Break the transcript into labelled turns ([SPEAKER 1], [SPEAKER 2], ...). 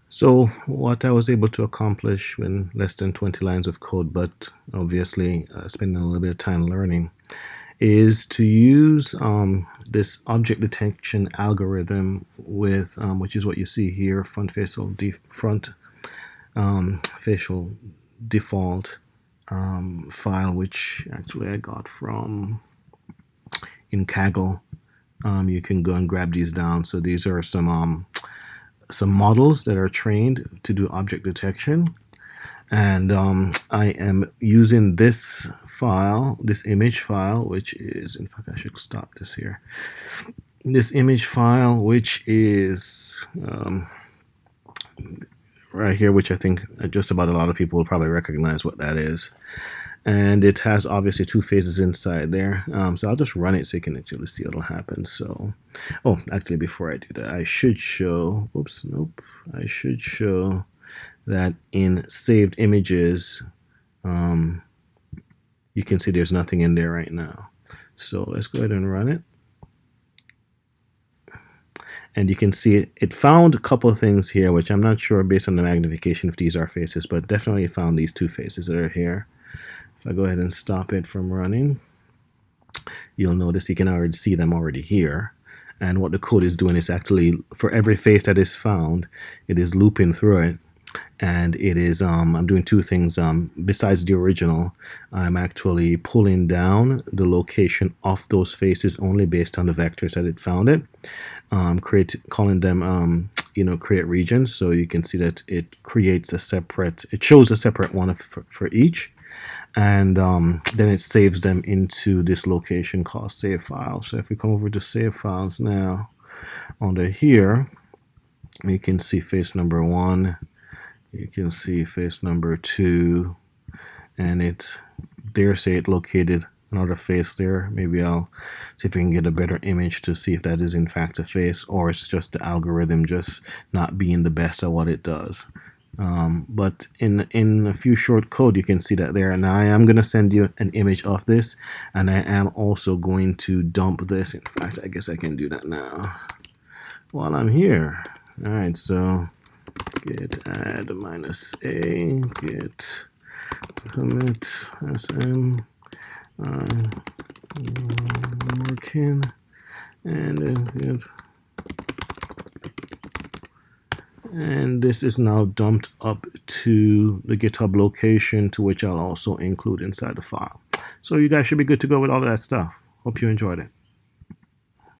[SPEAKER 1] So what I was able to accomplish in less than 20 lines of code, but obviously spending a little bit of time learning, is to use this object detection algorithm with, which is what you see here, front facial default file, which actually I got from in Kaggle. You can go and grab these down. So these are some models that are trained to do object detection. And I am using this file, this image file, which is, in fact, I should stop this here. This image file, which is right here, which I think just about a lot of people will probably recognize what that is. And it has obviously two phases inside there. So I'll just run it so you can actually see what'll happen. So, oh, actually, before I do that, I should show, oops, nope. I should show that in saved images, you can see there's nothing in there right now. So let's go ahead and run it. And you can see it found a couple of things here, which I'm not sure based on the magnification if these are faces, but definitely found these two faces that are here. If I go ahead and stop it from running, you'll notice you can already see them already here. And what the code is doing is actually, for every face that is found, it is looping through it. And it is, I'm doing two things. Besides the original, I'm actually pulling down the location of those faces only based on the vectors that it found it. Calling them, create regions. So you can see that it creates a separate, it shows a separate one for each. And then it saves them into this location called save file. So if we come over to save files now, under here, you can see face number 1. You can see face number 2, and it located another face there. Maybe I'll see if we can get a better image to see if that is in fact a face, or it's just the algorithm just not being the best at what it does. But in a few short code, you can see that there. And I am going to send you an image of this, and I am also going to dump this. In fact, I guess I can do that now while I'm here. All right, so git add -a, git commit sm working, and git. And this is now dumped up to the GitHub location, to which I'll also include inside the file. So you guys should be good to go with all of that stuff. Hope you enjoyed it.